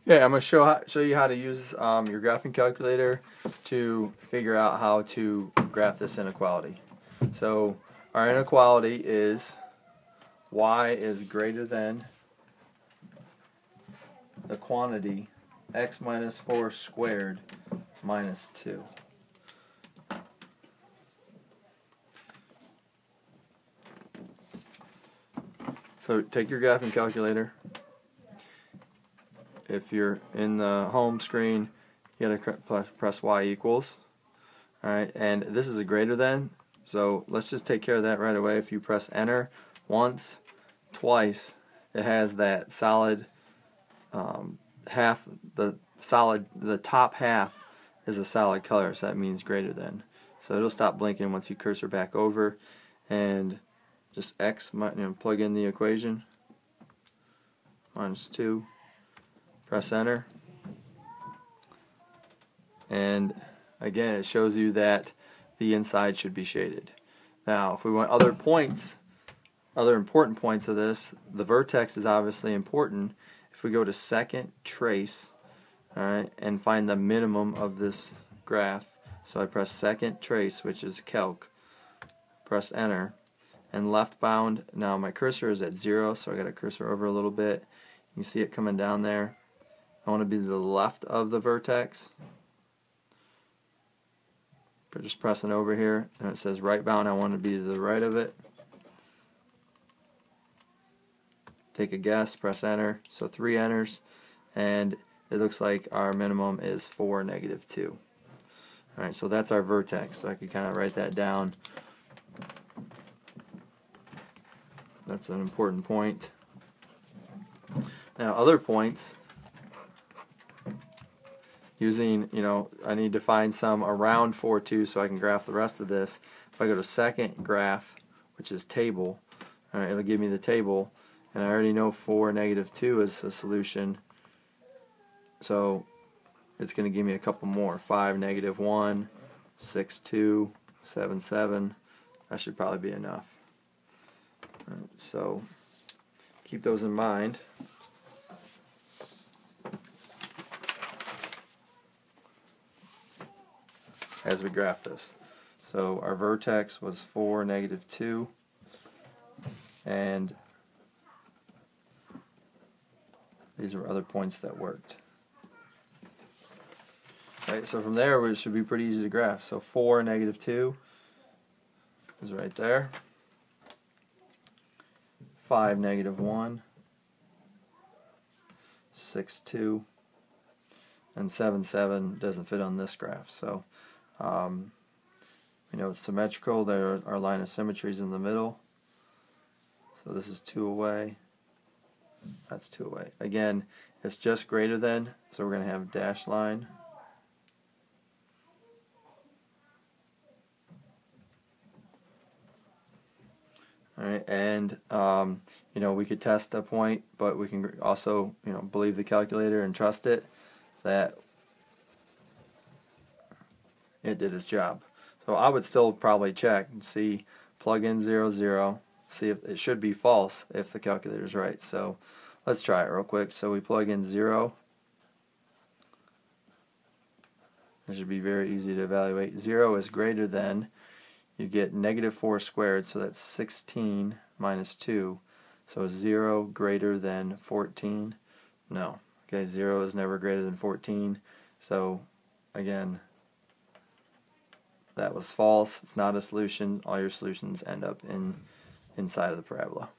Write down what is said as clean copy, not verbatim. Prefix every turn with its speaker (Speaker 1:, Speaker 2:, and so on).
Speaker 1: Yeah, I'm going to show you how to use your graphing calculator to figure out how to graph this inequality. So our inequality is y is greater than the quantity x minus 4 squared minus 2. So take your graphing calculator. If you're in the home screen, you gotta press y equals. Alright, and this is a greater than, so let's just take care of that right away. If you press enter once, twice, it has that solid half, the top half is a solid color, so that means greater than. So it'll stop blinking once you cursor back over, and just x, plug in the equation, minus 2, press enter, and again it shows you that the inside should be shaded. Now if we want other points, other important points of this, the vertex is obviously important. If we go to second trace, alright, and find the minimum of this graph, so I press second trace, which is calc, press enter, and left bound, now my cursor is at 0, so I got to cursor over a little bit. You see it coming down there. I want to be to the left of the vertex. Just pressing over here, and it says right bound, I want to be to the right of it. Take a guess, press enter, so 3 enters, and it looks like our minimum is 4, negative 2. Alright, so that's our vertex, so I could kind of write that down. That's an important point. Now other points, using, I need to find some around 4, 2 so I can graph the rest of this. If I go to second graph, which is table, alright, it'll give me the table, and I already know 4, negative 2 is a solution, so it's going to give me a couple more. 5, negative 1, 6, 2, 7, 7. That should probably be enough. Alright, so keep those in mind. As we graph this. So our vertex was 4, negative 2, and these were other points that worked. Right, so from there it should be pretty easy to graph. So 4, negative 2 is right there. 5, negative 1, 6, 2, and 7, 7 doesn't fit on this graph. So it's symmetrical. There are line of symmetries in the middle. So this is 2 away. That's 2 away. Again, it's just greater than, so we're going to have a dashed line. Alright, and we could test a point, but we can also believe the calculator and trust it that it did its job. So I would still probably check and see, plug in 0, 0, see if it should be false if the calculator is right. So let's try it real quick. So we plug in 0. It should be very easy to evaluate. 0 is greater than, you get negative 4 squared, so that's 16 minus 2. So is 0 greater than 14? No. Okay, 0 is never greater than 14. So again, that was false. It's not a solution. All your solutions end up inside of the parabola.